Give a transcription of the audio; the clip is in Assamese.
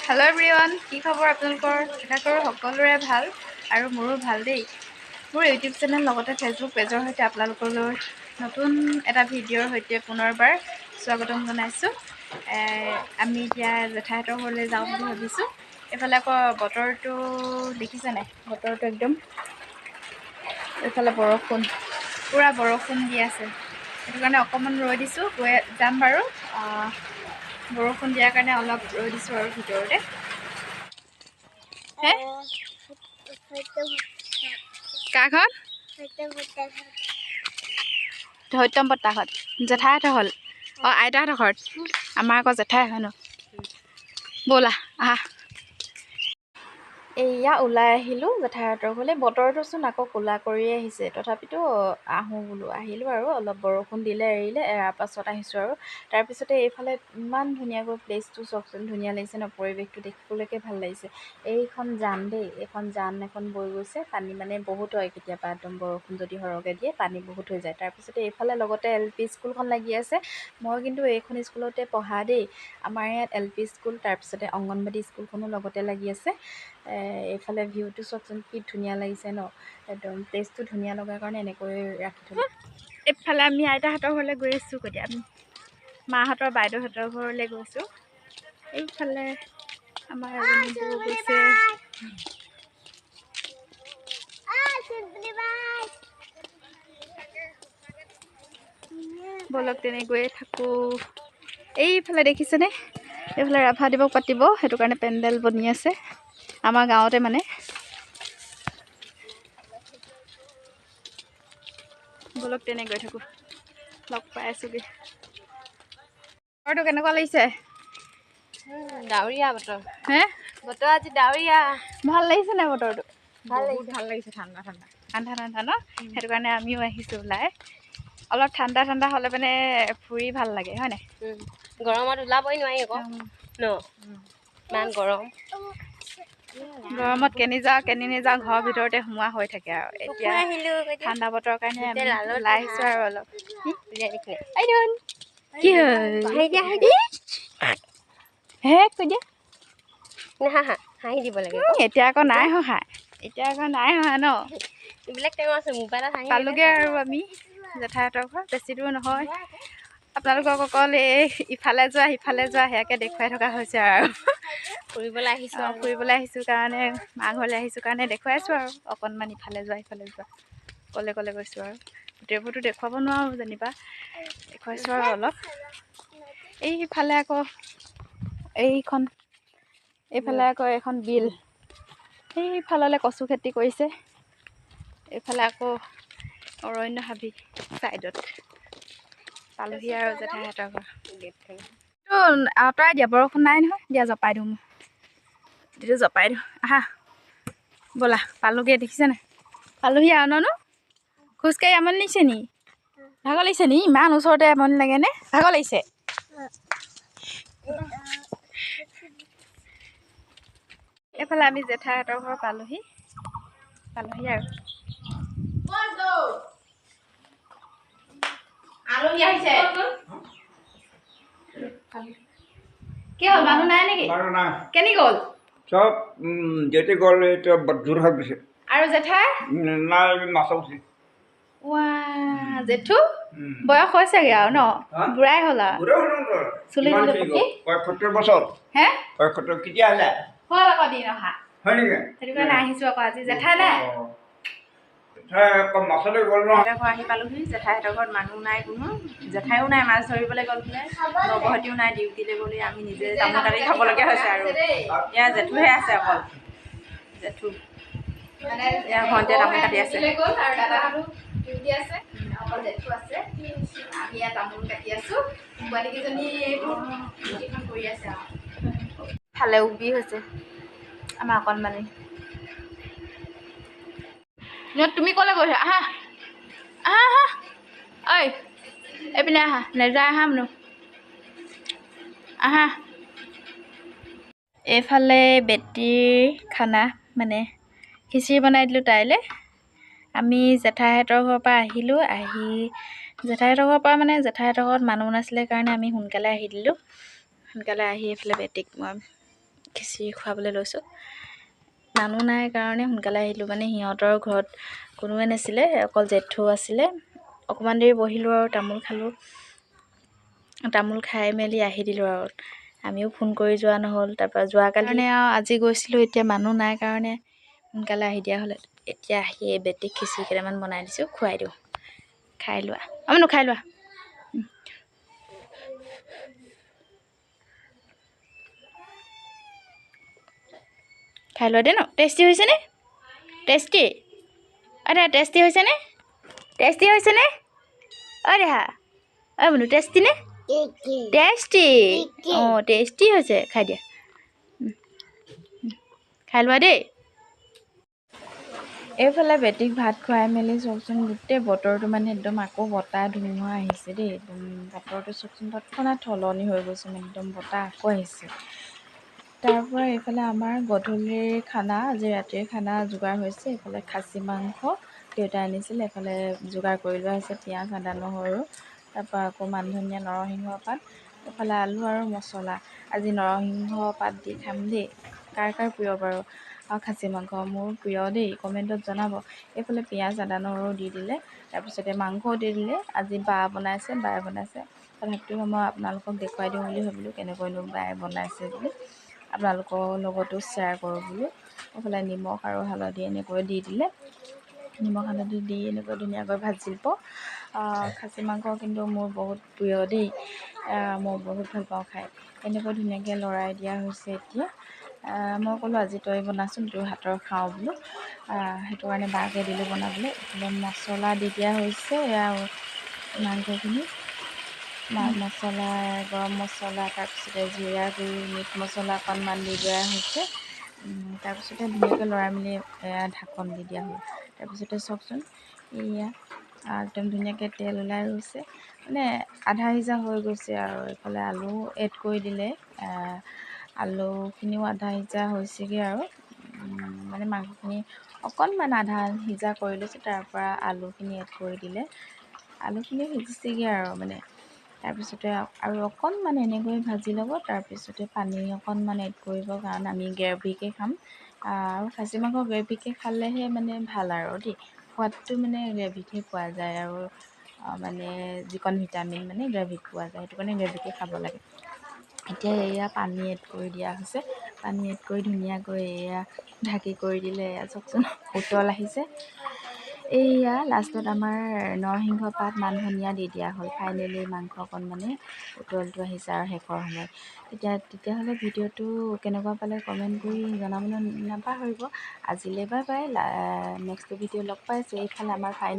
हेलो एवरीवन की खबर आपलोकर आशा करो सकलोरे ভাল আৰু মোৰো ভাল দেই মোৰ ইউটিউব চেনেল লগতে ফেসবুক পেজৰ সৈতে আপোনালোকলৈ নতুন এটা ভিডিঅ'ৰ সৈতে পুনৰবাৰ স্বাগতম জনাইছো আমি এতিয়া জেঠাইহঁতৰ ঘৰলৈ যাওঁ বুলি ভাবিছো এফালে আকৌ বতৰটো দেখিছে নাই বতৰটো একদম এফালে বৰষুণ পুৰা বৰষুণ দি আছে সেইটো কাৰণে অকমান ৰৈ দিছো গৈ যাম বাৰু বৰষুণ দিয়াৰ কাৰণে অলপ ৰৈ দিছো আৰু ভিতৰতে হে কাখন ধৈত্যম বৰ্তাহঁত জেঠাইহঁতৰ হ'ল আইতাহঁতৰ ঘৰত আমাৰ আকৌ জেঠাই হয় ন ব'লা আহা এয়া ওলাই আহিলোঁ জেঠাইহঁতৰ ঘৰলৈ বতৰটোচোন আকৌ ক'লা কৰি আহিছে তথাপিতো আহোঁ বোলো আহিলোঁ আৰু অলপ বৰষুণ দিলে এৰিলে এৰাৰ পাছত আহিছোঁ আৰু তাৰপিছতে এইফালে ইমান ধুনীয়াকৈ প্লেচটো চাওকচোন ধুনীয়া লাগিছে ন পৰিৱেশটো দেখিবলৈকে ভাল লাগিছে এইখন জান দেই এইখন জান এখন বৈ গৈছে পানী মানে বহুত হয় কেতিয়াবা একদম বৰষুণ যদি সৰহকৈ দিয়ে পানী বহুত হৈ যায় তাৰপিছতে এইফালে লগতে LP স্কুলখন লাগি আছে মই কিন্তু এইখন স্কুলতে পঢ়া দেই আমাৰ ইয়াত LP স্কুল তাৰপিছতে অংগনবাদী স্কুলখনো লগতে লাগি আছে এইফালে ভিউটো চাওকচোন কি ধুনীয়া লাগিছে ন একদম প্লেচটো ধুনীয়া লগাৰ কাৰণে এনেকৈ ৰাখি থ'লো এইফালে আমি আইতাহঁতৰ ঘৰলৈ গৈ আছোঁ কেতিয়া আমি মাহঁতৰ বাইদেউহঁতৰ ঘৰলৈ গৈছোঁ এইফালে আমাৰ এজনী বৌ গৈছে বলক তেনে গৈয়ে থাকোঁ এইফালে দেখিছেনে এইফালে ৰাভা দিৱস পাতিব সেইটো কাৰণে পেণ্ডেল বনি আছে আমাৰ গাঁৱতে মানে বলক তেনে গৈ থাকোঁ লগ পাই আছোগৈ বতৰটো কেনেকুৱা লাগিছে ডাৱৰীয়া বতৰ হে বতৰ আজি ডাৱৰীয়া ভাল লাগিছে নাই বতৰটো ভাল লাগিছে ঠাণ্ডা ন সেইটো কাৰণে আমিও আহিছোঁ ওলাই অলপ ঠাণ্ডা হ'লে মানে ফুৰি ভাল লাগে হয় নাই গৰমত ওলাবই নোৱাৰি আকৌ ন ইমান গৰমত কেনি যাওঁ ঘৰৰ ভিতৰতে সোমোৱা হৈ থাকে আৰু এতিয়া ঠাণ্ডা বতৰৰ কাৰণে আমি ওলাই আহিছোঁ আৰু অলপ কি হে কৈ দিয়া হাঁহি দিব লাগে এতিয়া আকৌ নাই হহা ন এইবিলাক তেওঁ আছে মোবাইলত হাঁহি পালোগে আৰু আমি জেঠাইহঁতৰ ঘৰ বেছি দূৰ নহয় আপোনালোকক অকল এই ইফালে যোৱা সিফালে যোৱা সেয়াকে দেখুৱাই থকা হৈছে আৰু ফুৰিবলৈ আহিছোঁ কাৰণে মা ঘৰলৈ আহিছোঁ কাৰণে দেখুৱাইছোঁ আৰু অকণমান ইফালে যোৱা সিফালে যোৱা ক'লে গৈছোঁ আৰু গোটেইবোৰতো দেখুৱাব নোৱাৰোঁ যেনিবা দেখুৱাইছোঁ আৰু অলপ এইফালে আকৌ এইফালে আকৌ এখন বিল সেইফাললৈ কচু খেতি কৰিছে এইফালে আকৌ অৰণ্য হাবি ছাইডত পালোহি আৰু জেঠাইহঁতৰ ঘৰ এইটো আঁতৰাই দিয়া বৰষুণ নাই নহয় দিয়া জপাই দিওঁ মই এইটো জপাই দিওঁ আহা ব'লা পালোগে দেখিছে নাই পালোহি আৰু ন খোজকাঢ়ি আমনি লাগিছে নি ভাগৰ লাগিছে নি ইমান ওচৰতে আমনি লাগেনে ভাগৰ লাগিছে এইফালে আমি জেঠাইহঁতৰ ঘৰ পালোহি আৰু আলহী আহিছে কি হ'ল মানুহ নাই নেকি কেনি গ'ল সব যেতে গ'ল এইটো দূৰ হৈ গৈছে আৰু জেঠাই নাই মাছ উঠি জেঠু বয়স হৈছেগে আৰু ন বুঢ়াই হ'ল আৰু চুলি ৭৫ বছৰ হে ৭৫ কেতিয়া আহিলে হ'ল আকৌ দিন অহা হয় নেকি সেইটো কাৰণে আহিছোঁ আকৌ আজি জেঠাই নাই মাছলৈ গ'ল ন ঘৰ আহি পালোহি জেঠাইহঁতৰ ঘৰত মানুহ নাই কোনো জেঠাইও নাই মাছ ধৰিবলৈ গ'ল বোলে নৱহতিও নাই ডিউটিলৈ গ'লে আমি নিজে তামোল কাটি খাবলগীয়া হৈছে আৰু এয়া জেঠুহে আছে অকল জেঠু এয়া ভণ্টিয়ে তামোল কাটি আছে ডিউটি আছে অকল জেঠু আছে আমি ইয়াত তামোল কাটি আছোঁ ছোৱালীকেইজনী ডিউটিখন কৰি আছে আৰু ফালে উবি হৈছে আমাৰ অকণমানি তুমি ক'লৈ গৈছা আহা ঐ এইপিনে আহা নেযায় আহা মানুহ আহা এইফালে বেটীৰ খানা মানে খিচিৰি বনাই দিলোঁ তাইলৈ আমি জেঠাইহঁতৰ ঘৰৰ পৰা আহিলোঁ জেঠাইহঁতৰ ঘৰৰ পৰা মানে জেঠাইহঁতৰ ঘৰত মানুহ নাছিলে কাৰণে আমি সোনকালে আহি দিলোঁ সোনকালে আহি এইফালে বেটীক মই খিচিৰি খুৱাবলৈ লৈছোঁ। মানুহ নাই কাৰণে সোনকালে আহিলোঁ, মানে সিহঁতৰ ঘৰত কোনোৱে নাছিলে, অকল জেঠু আছিলে। অকণমান দেৰি বহিলোঁ আৰু তামোল খালোঁ। তামোল খাই মেলি আহি দিলোঁ আৰু আমিও ফোন কৰি যোৱা নহ'ল। তাৰপৰা যোৱাকালি আৰু আজি গৈছিলোঁ, এতিয়া মানুহ নাই কাৰণে সোনকালে আহি দিয়া হ'লে। এতিয়া আহি এই বেটিক খিচিৰি কেইটামান বনাই দিছোঁ, খুৱাই দিওঁ। খাই লোৱা অমনো, খাই লোৱা। খাই লোৱা দেই ন। টেষ্টি হৈছেনে? টেষ্টি অ' দেহা, টেষ্টি হৈছেনে? টেষ্টি হৈছেনে? অ' দেহা, অ' বোলো টেষ্টিনে? টেষ্টি। অঁ টেষ্টি হৈছে, খাই দিয়া। খাই লোৱা দেই। এইফালে বেটিক ভাত খুৱাই মেলি চাওকচোন, গোটেই বতৰটো মানে একদম আকৌ বতাহ ধুমুহা আহিছে দেই। একদম বতৰটো চাওকচোন, তৎক্ষণাত সলনি হৈ গৈছে, মানে একদম বতাহ আকৌ আহিছে। তাৰপৰা এইফালে আমাৰ গধূলিৰ খানা, আজি ৰাতিৰ খানা যোগাৰ হৈছে। এইফালে খাচী মাংস দেউতাই আনিছিল, এইফালে যোগাৰ কৰি লোৱা হৈছে পিঁয়াজ, আদা, নহৰু, তাৰপৰা আকৌ মান ধনিয়া, নৰসিংহ পাত, এইফালে আলু আৰু মছলা। আজি নৰসিংহ পাত দি খাম দেই। কাৰ কাৰ প্ৰিয় বাৰু খাচী মাংস? মোৰ প্ৰিয় দেই, কমেণ্টত জনাব। এইফালে পিঁয়াজ, আদা, নহৰু দি দিলে, তাৰপিছতে মাংসও দি দিলে। আজি বায়ে বনাইছে। তথাপিও মই আপোনালোকক দেখুৱাই দিওঁ বুলি ভাবিলোঁ, কেনেকৈনো বায়ে বনাইছে বুলি, আপোনালোকৰ লগতো শ্বেয়াৰ কৰোঁ বুলি। এইফালে নিমখ আৰু হালধি এনেকৈ দি দিলে, নিমখ হালধি দি এনেকৈ ধুনীয়াকৈ ভাজিব। খাচী মাংস কিন্তু মোৰ বহুত প্ৰিয় দেই, মই বহুত ভাল পাওঁ খাই। এনেকৈ ধুনীয়াকৈ লৰাই দিয়া হৈছে। এতিয়া মই ক'লোঁ আজি তই বনাচোন, তোৰ হাতৰ খাওঁ বোলো। সেইটো কাৰণে বাকে দিলোঁ বনাবলৈ। এইফালে মছলা দি দিয়া হৈছে আৰু মাংসখিনি, মছলা, গৰম মছলা, তাৰপিছতে জিৰা গুড়ি, মিট মছলা অকণমান দি দিয়া হৈছে। তাৰপিছতে ধুনীয়াকৈ লৰাই মেলি ঢাকন দি দিয়া হ'ল। তাৰপিছতে চাওকচোন, এয়া একদম ধুনীয়াকৈ তেল ওলাই গৈছে, মানে আধা সিজা হৈ গৈছে আৰু। এইফালে আলু এড কৰি দিলে, আলুখিনিও আধা সিজা হৈছেগৈ আৰু, মানে মাংসখিনি অকণমান আধা সিজা কৰি লৈছোঁ। তাৰপৰা আলুখিনি এড কৰি দিলে, আলুখিনিও সিজিছেগৈ আৰু মানে। তাৰপিছতে আৰু অকণমান এনেকৈ ভাজি ল'ব। তাৰপিছতে পানী অকণমান এড কৰিব, কাৰণ আমি গ্ৰেভিকৈ খাম। আৰু খাচী মাংস গ্ৰেভিকৈ খালেহে মানে ভাল আৰু দেই, সোৱাদটো মানে গ্ৰেভিতহে পোৱা যায় আৰু, মানে যিকণ ভিটামিন মানে গ্ৰেভিত পোৱা যায়, সেইটো কাৰণে গ্ৰেভিকৈ খাব লাগে। এতিয়া এয়া পানী এড কৰি দিয়া হৈছে। পানী এড কৰি ধুনীয়াকৈ এয়া ঢাকি কৰি দিলে। এয়া চাওকচোন, উতল আহিছে। এইয়া লাষ্টত আমাৰ নৰসিংহ পাত, মান ধনিয়া দি দিয়া হ'ল। ফাইনেলি মাংস অকণ মানে উতলটো আহিছে আৰু শেষৰ সময়ত। তেতিয়াহ'লে ভিডিঅ'টো কেনেকুৱা পালে কমেণ্ট কৰি জনাবলৈ নাপাহৰিব। আজিলৈ বাই বাই। নেক্সট ভিডিঅ' লগ পাইছোঁ। এইফালে আমাৰ ফাইনেল